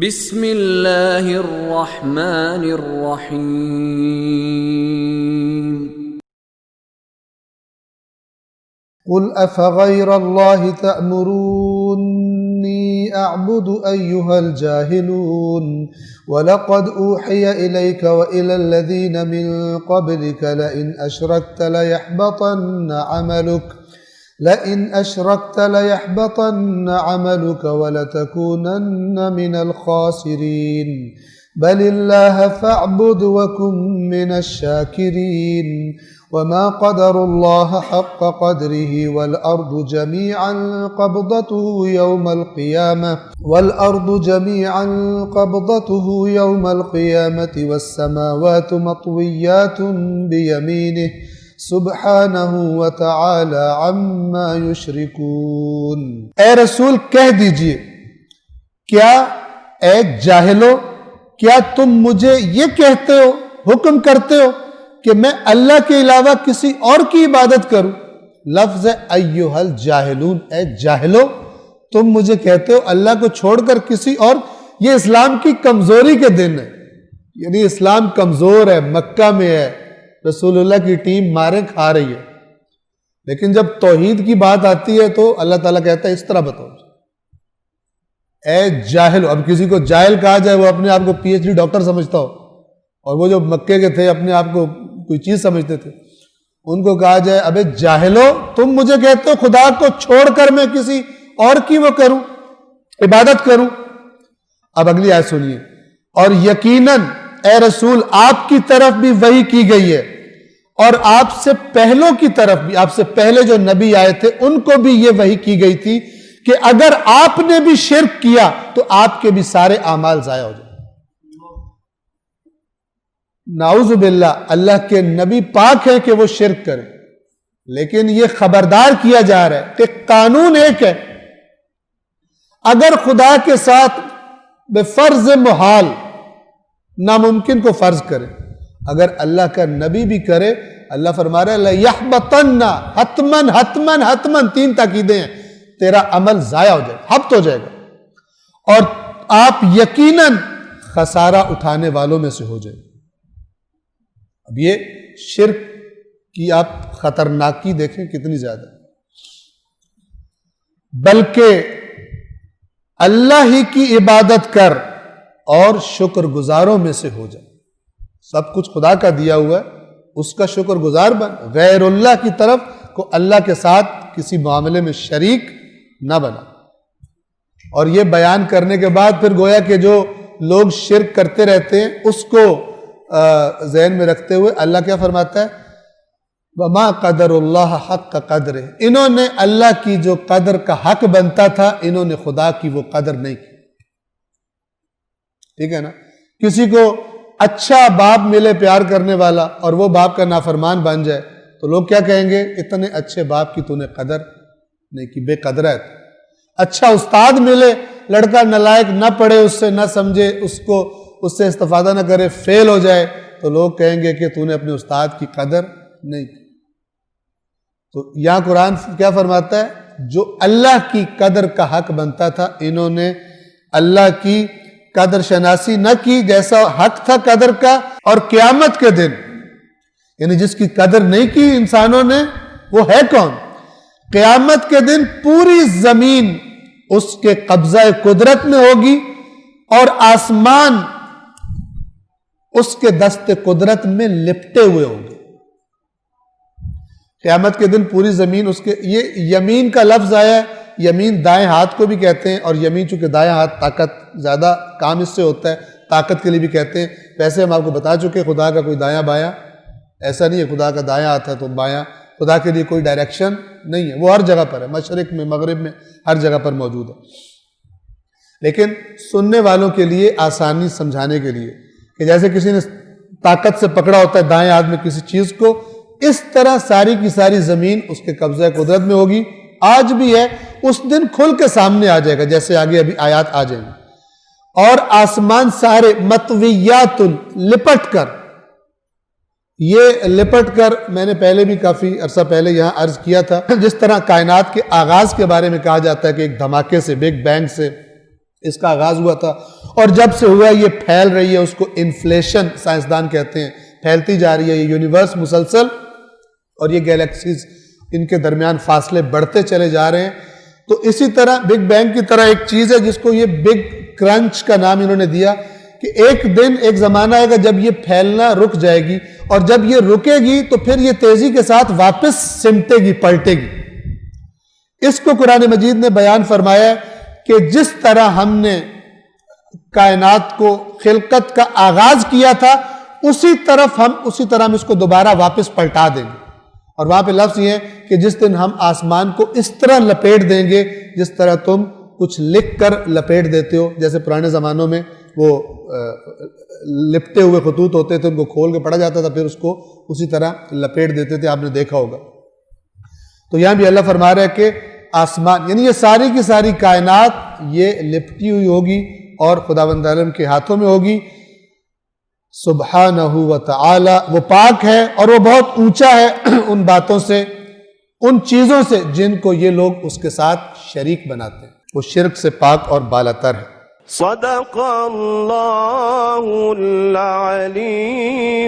بسم اللہ الرحمن الرحیم قل أفغير الله تأمروني أعبد أيها الجاهلون ولقد أوحي إليك وإلى الذين من قبلك لئن أشركت ليحبطن عملك ولتكونن من الخاسرين بل الله فاعبد وكن من الشاكرين وما قدر الله حق قدره والأرض جميعا قبضته يوم القيامة والسماوات مطويات بيمينه سبحانہ وتعالی عما یشرکون۔ اے رسول کہہ دیجئے، کیا اے جاہلو، کیا تم مجھے یہ کہتے ہو، حکم کرتے ہو کہ میں اللہ کے علاوہ کسی اور کی عبادت کروں؟ لفظ ایھا الجاہلون، اے جاہلو، تم مجھے کہتے ہو اللہ کو چھوڑ کر کسی اور۔ یہ اسلام کی کمزوری کے دن ہے، یعنی اسلام کمزور ہے، مکہ میں ہے، رسول اللہ کی ٹیم مارے کھا رہی ہے، لیکن جب توحید کی بات آتی ہے تو اللہ تعالیٰ کہتا ہے اس طرح بتاؤ، اے جاہل۔ اب کسی کو جاہل کہا جائے، وہ اپنے آپ کو پی ایچ ڈی ڈاکٹر سمجھتا ہو، اور وہ جو مکے کے تھے اپنے آپ کو کوئی چیز سمجھتے تھے، ان کو کہا جائے ابے جاہلو، تم مجھے کہتے ہو خدا کو چھوڑ کر میں کسی اور کی وہ کروں، عبادت کروں۔ اب اگلی آیت سنیے، اور یقیناً اے رسول آپ کی طرف بھی وحی کی گئی ہے، اور آپ سے پہلوں کی طرف بھی، آپ سے پہلے جو نبی آئے تھے ان کو بھی یہ وحی کی گئی تھی کہ اگر آپ نے بھی شرک کیا تو آپ کے بھی سارے اعمال ضائع ہو جائیں۔ نعوذ باللہ، اللہ کے نبی پاک ہیں کہ وہ شرک کریں، لیکن یہ خبردار کیا جا رہا ہے کہ قانون ایک ہے، اگر خدا کے ساتھ بفرض محال ناممکن کو فرض کرے، اگر اللہ کا نبی بھی کرے، اللہ فرما رہا ہے لَيَحْبَطَنَّ حتمن حتمن حتمن، 3 تاکیدیں ہیں، تیرا عمل ضائع ہو جائے، حبط ہو جائے گا، اور آپ یقیناً خسارہ اٹھانے والوں میں سے ہو جائے۔ اب یہ شرک کی آپ خطرناکی دیکھیں کتنی زیادہ، بلکہ اللہ ہی کی عبادت کر اور شکر گزاروں میں سے ہو جائے۔ سب کچھ خدا کا دیا ہوا ہے، اس کا شکر گزار بن، غیر اللہ کی طرف کو اللہ کے ساتھ کسی معاملے میں شریک نہ بنا۔ اور یہ بیان کرنے کے بعد پھر گویا کہ جو لوگ شرک کرتے رہتے ہیں اس کو ذہن میں رکھتے ہوئے اللہ کیا فرماتا ہے، وَمَا قَدَرُ اللَّهَ حَقَّ قَدْرِهِ، انہوں نے اللہ کی جو قدر کا حق بنتا تھا، انہوں نے خدا کی وہ قدر نہیں کی۔ ٹھیک ہے نا، کسی کو اچھا باپ ملے پیار کرنے والا اور وہ باپ کا نافرمان بن جائے تو لوگ کیا کہیں گے، اتنے اچھے باپ کی تو نے قدر نہیں کی، بے قدر ہے۔ اچھا استاد ملے، لڑکا نالائق نہ پڑھے، اس سے نہ سمجھے، اس سے استفادہ نہ کرے، فیل ہو جائے تو لوگ کہیں گے کہ تو نے اپنے استاد کی قدر نہیں کی۔ تو یہاں قرآن کیا فرماتا ہے، جو اللہ کی قدر کا حق بنتا تھا انہوں نے اللہ کی قدر شناسی نہ کی جیسا حق تھا قدر کا، اور قیامت کے دن یعنی جس کی قدر نہیں کی انسانوں نے، وہ ہے کون؟ قیامت کے دن پوری زمین اس کے قبضہ قدرت میں ہوگی اور آسمان اس کے دست قدرت میں لپٹے ہوئے ہوں گے۔ قیامت کے دن پوری زمین اس کے، یہ یمین کا لفظ آیا ہے، یمین دائیں ہاتھ کو بھی کہتے ہیں، اور یمین چونکہ دائیں ہاتھ طاقت زیادہ کام اس سے ہوتا ہے، طاقت کے لیے بھی کہتے ہیں۔ ویسے ہم آپ کو بتا چکے خدا کا کوئی دایاں بایاں ایسا نہیں ہے، خدا کا دایاں ہاتھ ہے تو بایاں، خدا کے لیے کوئی ڈائریکشن نہیں ہے، وہ ہر جگہ پر ہے، مشرق میں مغرب میں ہر جگہ پر موجود ہے۔ لیکن سننے والوں کے لیے آسانی سمجھانے کے لیے کہ جیسے کسی نے طاقت سے پکڑا ہوتا ہے دائیں ہاتھ میں کسی چیز کو، اس طرح ساری کی ساری زمین اس کے قبضہ قدرت میں ہوگی، آج بھی ہے، اس دن کھل کے سامنے آ جائے گا، جیسے آگے ابھی آیات آ جائیں گے۔ اور آسمان سارے مطویات، لپٹ کر، یہ لپٹ کر میں نے پہلے بھی کافی عرصہ پہلے یہاں عرض کیا تھا، جس طرح کائنات کے آغاز کے بارے میں کہا جاتا ہے کہ ایک دھماکے سے، بگ بینگ سے اس کا آغاز ہوا تھا، اور جب سے ہوا یہ پھیل رہی ہے، اس کو انفلیشن سائنسدان کہتے ہیں، پھیلتی جا رہی ہے یہ یونیورس مسلسل، اور یہ گیلیکسیز ان کے درمیان فاصلے بڑھتے چلے جا رہے ہیں۔ تو اسی طرح بگ بینگ کی طرح ایک چیز ہے جس کو یہ بگ کرنچ کا نام انہوں نے دیا، کہ ایک دن ایک زمانہ آئے گا جب یہ پھیلنا رک جائے گی، اور جب یہ رکے گی تو پھر یہ تیزی کے ساتھ واپس سمٹے گی، پلٹے گی۔ اس کو قرآن مجید نے بیان فرمایا کہ جس طرح ہم نے کائنات کو خلقت کا آغاز کیا تھا، اسی طرح ہم اس کو دوبارہ واپس پلٹا دیں گے۔ اور وہاں پہ لفظ یہ ہے کہ جس دن ہم آسمان کو اس طرح لپیٹ دیں گے جس طرح تم کچھ لکھ کر لپیٹ دیتے ہو، جیسے پرانے زمانوں میں وہ لپٹے ہوئے خطوط ہوتے تھے، ان کو کھول کے پڑھا جاتا تھا، پھر اس کو اسی طرح لپیٹ دیتے تھے، آپ نے دیکھا ہوگا۔ تو یہاں بھی اللہ فرما رہا ہے کہ آسمان، یعنی یہ ساری کی ساری کائنات یہ لپٹی ہوئی ہوگی اور خداوند عالم کے ہاتھوں میں ہوگی۔ سبحانہ و تعالی، وہ پاک ہے اور وہ بہت اونچا ہے ان باتوں سے، ان چیزوں سے جن کو یہ لوگ اس کے ساتھ شریک بناتے ہیں، وہ شرک سے پاک اور بالاتر ہے۔ صدق اللہ العلی